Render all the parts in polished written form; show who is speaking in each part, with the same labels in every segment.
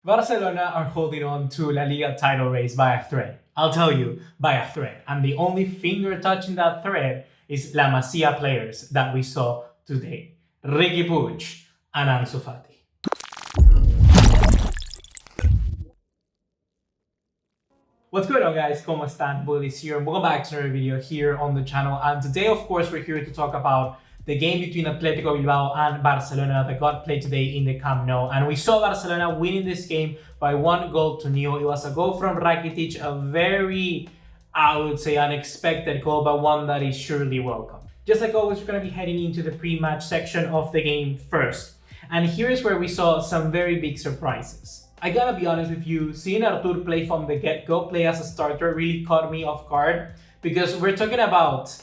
Speaker 1: Barcelona are holding on to La Liga title race by a thread. I'll tell you, by a thread. And the only finger touching that thread is La Masia players that we saw today. Riqui Puig and Ansu Fati. What's going on, guys? ¿Cómo están? BugaLuis here. Welcome back to another video here on the channel. And today, of course, we're here to talk about the game between Athletic Bilbao and Barcelona that got played today in the Camp Nou. And we saw Barcelona winning this game by 1-0. It was a goal from Rakitic, a very, I would say, unexpected goal, but one that is surely welcome. Just like always, we're going to be heading into the pre-match section of the game first. And here's where we saw some very big surprises. I gotta be honest with you, seeing Artur play from the get-go, play as a starter, really caught me off guard, because we're talking about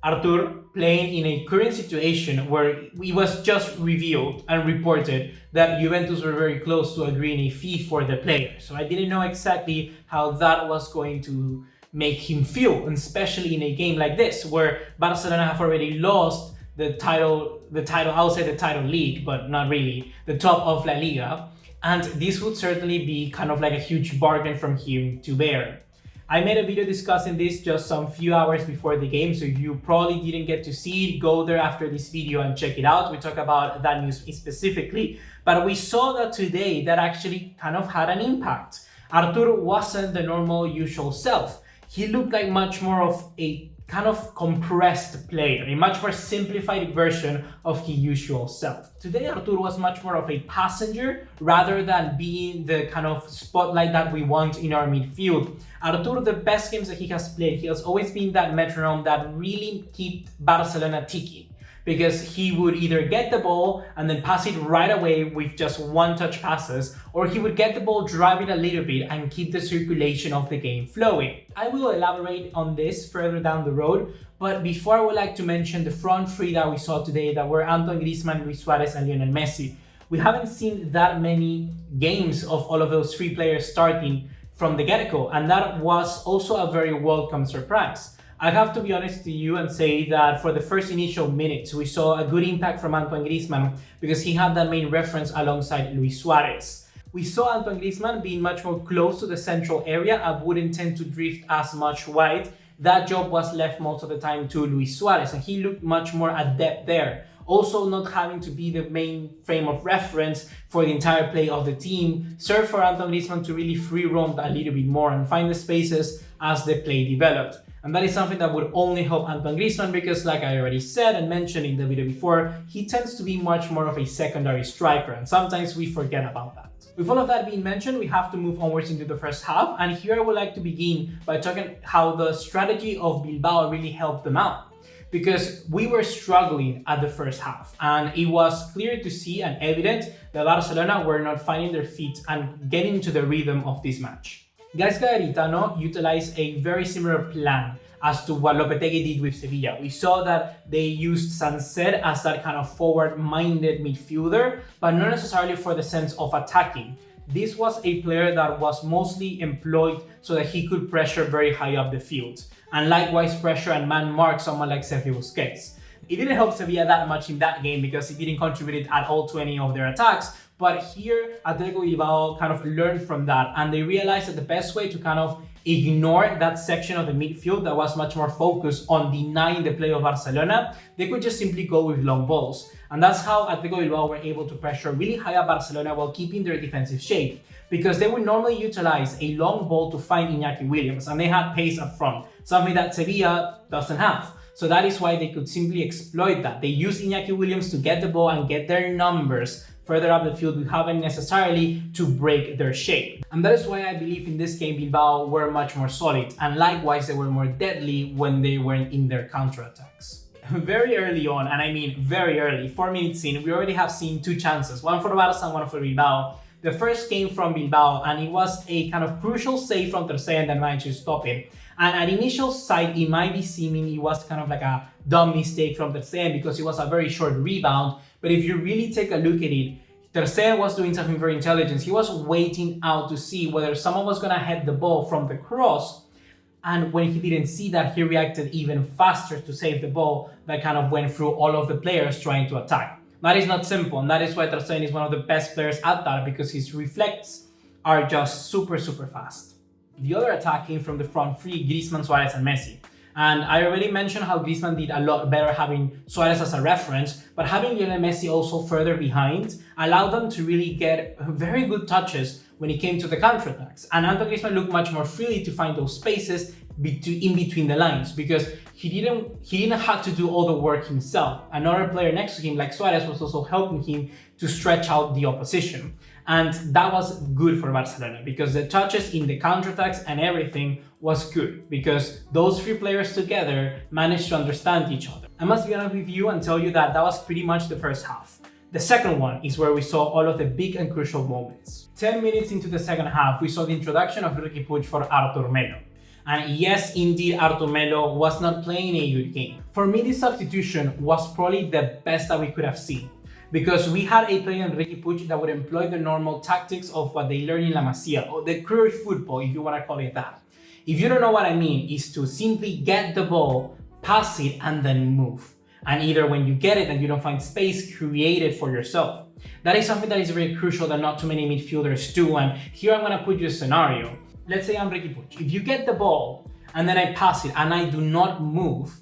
Speaker 1: Artur playing in a current situation where it was just revealed and reported that Juventus were very close to agreeing a fee for the player. So I didn't know exactly how that was going to make him feel, and especially in a game like this, where Barcelona have already lost the title, I'll say the title league, but not really, the top of La Liga. And this would certainly be kind of like a huge bargain from him to bear. I made a video discussing this just some few hours before the game, so if you probably didn't get to see it, go there after this video and check it out. We talk about that news specifically, but we saw that today that actually kind of had an impact. Artur wasn't the normal usual self. He looked like much more of a kind of compressed player, a much more simplified version of his usual self. Today, Artur was much more of a passenger rather than being the kind of spotlight that we want in our midfield. Artur, the best games that he has played, he has always been that metronome that really kept Barcelona ticking, because he would either get the ball and then pass it right away with just one-touch passes, or he would get the ball, drive it a little bit, and keep the circulation of the game flowing. I will elaborate on this further down the road, but before I would like to mention the front three that we saw today that were Antoine Griezmann, Luis Suarez, and Lionel Messi. We haven't seen that many games of all of those three players starting from the get-go, and that was also a very welcome surprise. I have to be honest to you and say that for the first initial minutes, we saw a good impact from Antoine Griezmann because he had that main reference alongside Luis Suarez. We saw Antoine Griezmann being much more close to the central area and wouldn't tend to drift as much wide. That job was left most of the time to Luis Suarez, and he looked much more adept there. Also, not having to be the main frame of reference for the entire play of the team served for Antoine Griezmann to really free roam a little bit more and find the spaces as the play developed. And that is something that would only help Antoine Griezmann because, like I already said and mentioned in the video before, he tends to be much more of a secondary striker, and sometimes we forget about that. With all of that being mentioned, we have to move onwards into the first half, and here I would like to begin by talking how the strategy of Bilbao really helped them out. Because we were struggling at the first half, and it was clear to see and evident that Barcelona were not finding their feet and getting into the rhythm of this match. Garitano utilized a very similar plan as to what Lopetegui did with Sevilla. We saw that they used Sancet as that kind of forward-minded midfielder, but not necessarily for the sense of attacking. This was a player that was mostly employed so that he could pressure very high up the field, and likewise pressure and man-mark someone like Sergio Busquets. It didn't help Sevilla that much in that game because it didn't contribute at all to any of their attacks, but here Athletic Bilbao kind of learned from that, and they realized that the best way to kind of ignore that section of the midfield that was much more focused on denying the play of Barcelona, they could just simply go with long balls. And that's how Athletic Bilbao were able to pressure really high up Barcelona while keeping their defensive shape, because they would normally utilize a long ball to find Iñaki Williams, and they had pace up front, something that Sevilla doesn't have. So that is why they could simply exploit that. They used Iñaki Williams to get the ball and get their numbers further up the field without necessarily to break their shape. And that is why I believe in this game Bilbao were much more solid, and likewise they were more deadly when they weren't in their counterattacks. Very early on, and I mean very early, 4 minutes in, we already have seen two chances, one for Barca and one for Bilbao. The first came from Bilbao, and it was a kind of crucial save from Ter Stegen that managed to stop it. And at initial sight, it might be seeming it was kind of like a dumb mistake from Ter Stegen because it was a very short rebound. But if you really take a look at it, Ter Stegen was doing something very intelligent. He was waiting out to see whether someone was going to head the ball from the cross. And when he didn't see that, he reacted even faster to save the ball that kind of went through all of the players trying to attack. That is not simple, and that is why Ter Stegen is one of the best players at that, because his reflex are just super fast. The other attack came from the front three, Griezmann, Suarez and Messi. And I already mentioned how Griezmann did a lot better having Suarez as a reference, but having Lionel Messi also further behind allowed them to really get very good touches when it came to the counterattacks. And Antoine Griezmann looked much more freely to find those spaces in between the lines, because he didn't have to do all the work himself. Another player next to him, like Suarez, was also helping him to stretch out the opposition. And that was good for Barcelona, because the touches in the counterattacks and everything was good, because those three players together managed to understand each other. I must be honest with you and tell you that that was pretty much the first half. The second one is where we saw all of the big and crucial moments. 10 minutes into the second half, we saw the introduction of Riqui Puig for Artur Melo. And yes, indeed, Artur Melo was not playing a good game. For me, this substitution was probably the best that we could have seen, because we had a player in Riqui Puig that would employ the normal tactics of what they learn in La Masia, or the career football, if you want to call it that. If you don't know what I mean, is to simply get the ball, pass it, and then move. And either when you get it and you don't find space, create it for yourself. That is something that is very crucial that not too many midfielders do. And here I'm going to put you a scenario. Let's say I'm Riqui Puig. If you get the ball and then I pass it and I do not move,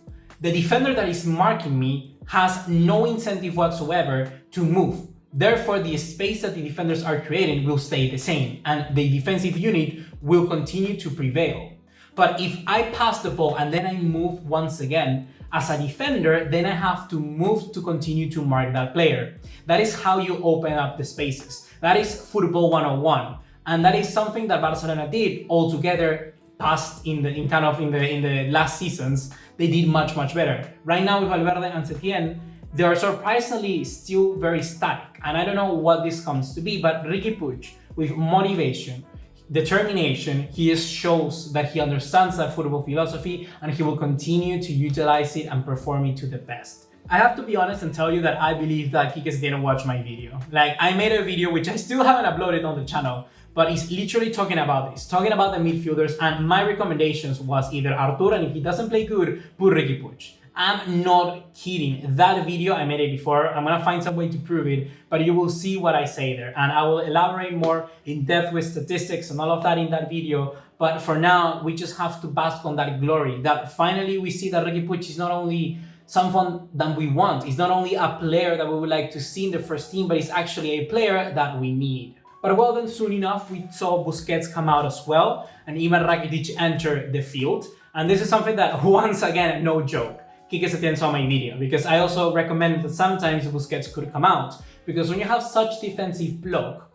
Speaker 1: the defender that is marking me has no incentive whatsoever to move. Therefore, the space that the defenders are creating will stay the same and the defensive unit will continue to prevail. But if I pass the ball and then I move once again, as a defender, then I have to move to continue to mark that player. That is how you open up the spaces. That is football 101. And that is something that Barcelona did altogether past in the last seasons. They did much better. Right now with Valverde and Setien, they are surprisingly still very static. And I don't know what this comes to be, but Riqui Puig, with motivation, determination, he shows that he understands that football philosophy and he will continue to utilize it and perform it to the best. I have to be honest and tell you that I believe that Quique didn't watch my video. Like, I made a video which I still haven't uploaded on the channel, but it's literally talking about this, talking about the midfielders, and my recommendations was either Artur, and if he doesn't play good, put Riqui Puig. I'm not kidding. That video, I made it before. I'm gonna find some way to prove it, but you will see what I say there. And I will elaborate more in depth with statistics and all of that in that video. But for now, we just have to bask on that glory, that finally we see that Riqui Puig is not only someone that we want, he's not only a player that we would like to see in the first team, but he's actually a player that we need. But well, then soon enough, we saw Busquets come out as well, and Ivan Rakitic enter the field. And this is something that, once again, no joke, Quique Setien saw my video, because I also recommend that sometimes Busquets could come out, because when you have such defensive block,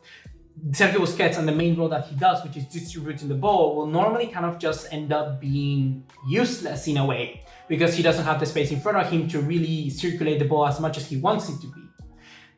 Speaker 1: Sergio Busquets and the main role that he does, which is distributing the ball, will normally kind of just end up being useless in a way, because he doesn't have the space in front of him to really circulate the ball as much as he wants it to be.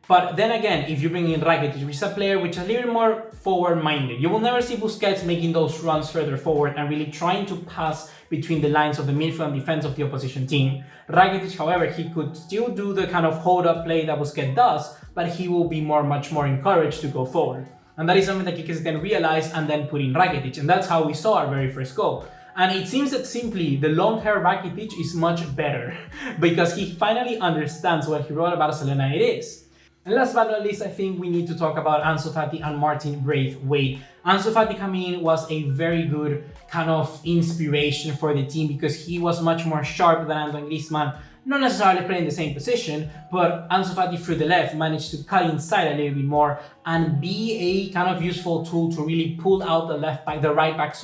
Speaker 1: But then again, if you bring in Rakitic, which is a player which is a little more forward-minded, you will never see Busquets making those runs further forward and really trying to pass between the lines of the midfield and defense of the opposition team. Rakitic, however, he could still do the kind of hold-up play that Busquets does, but he will be much more encouraged to go forward. And that is something that Quique then realized and then put in Rakitic, and that's how we saw our very first goal. And it seems that simply the long-hair Rakitic is much better, because he finally understands what hero at Barcelona it is. And last but not least, I think we need to talk about Ansu Fati and Martin Braithwaite. Ansu Fati coming in was a very good kind of inspiration for the team, because he was much more sharp than Antoine Griezmann, not necessarily playing the same position, but Ansu Fati through the left managed to cut inside a little bit more and be a kind of useful tool to really pull out the right back,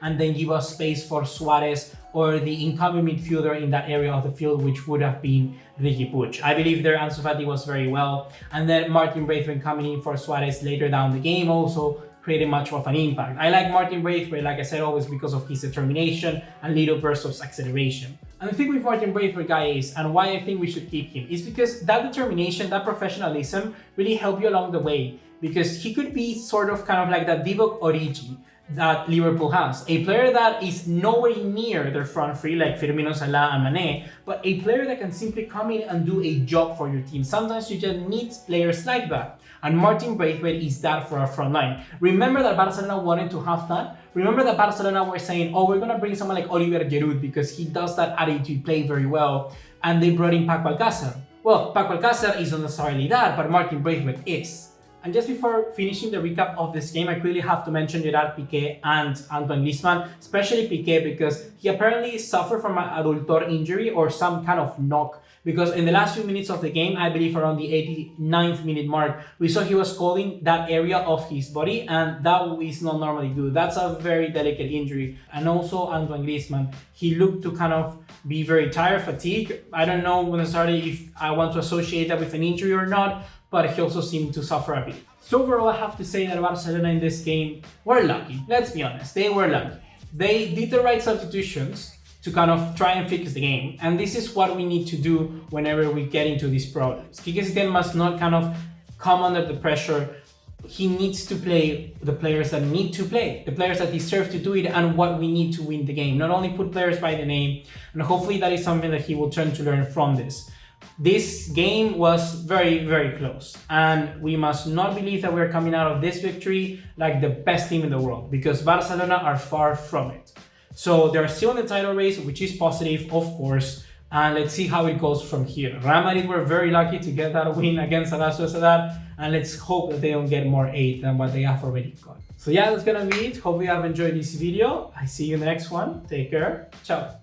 Speaker 1: and then give us space for Suarez or the incoming midfielder in that area of the field, which would have been Riqui Puig. I believe there Ansu Fati was very well, and then Martin Braithwaite coming in for Suarez later down the game also created much of an impact. I like Martin Braithwaite, like I said, always because of his determination and little bursts of acceleration. And the thing with Martin Braithwaite, guys, and why I think we should keep him, is because that determination, that professionalism really helped you along the way, because he could be sort of kind of like that Divock Origi that Liverpool has. A player that is nowhere near their front three like Firmino, Salah and Mane, but a player that can simply come in and do a job for your team. Sometimes you just need players like that. And Martin Braithwaite is that for our front line. Remember that Barcelona wanted to have that? Remember that Barcelona were saying, oh, we're going to bring someone like Oliver Giroud because he does that attitude play very well. And they brought in Paco Alcácer. Well, Paco Alcácer isn't necessarily that, but Martin Braithwaite is. And just before finishing the recap of this game, I quickly have to mention Gerard Piqué and Antoine Griezmann, especially Piqué because he apparently suffered from an adductor injury or some kind of knock. Because in the last few minutes of the game, I believe around the 89th minute mark, we saw he was calling that area of his body, and that is not normally good. That's a very delicate injury. And also Antoine Griezmann, he looked to kind of be very tired, fatigued. I don't know necessarily if I want to associate that with an injury or not, but he also seemed to suffer a bit. So overall, I have to say that Barcelona in this game were lucky. Let's be honest, they were lucky. They did the right substitutions to kind of try and fix the game. And this is what we need to do whenever we get into these problems. Quique Setién must not kind of come under the pressure. He needs to play the players that need to play, the players that deserve to do it, and what we need to win the game. Not only put players by the name, and hopefully that is something that he will turn to learn from this. This game was very, very close, and we must not believe that we're coming out of this victory like the best team in the world, because Barcelona are far from it. So they're still in the title race, which is positive, of course, and let's see how it goes from here. Real Madrid were very lucky to get that win against Real Sociedad, and let's hope that they don't get more 8 than what they have already got. So yeah, that's gonna be it. Hope you have enjoyed this video. I see you in the next one. Take care. Ciao.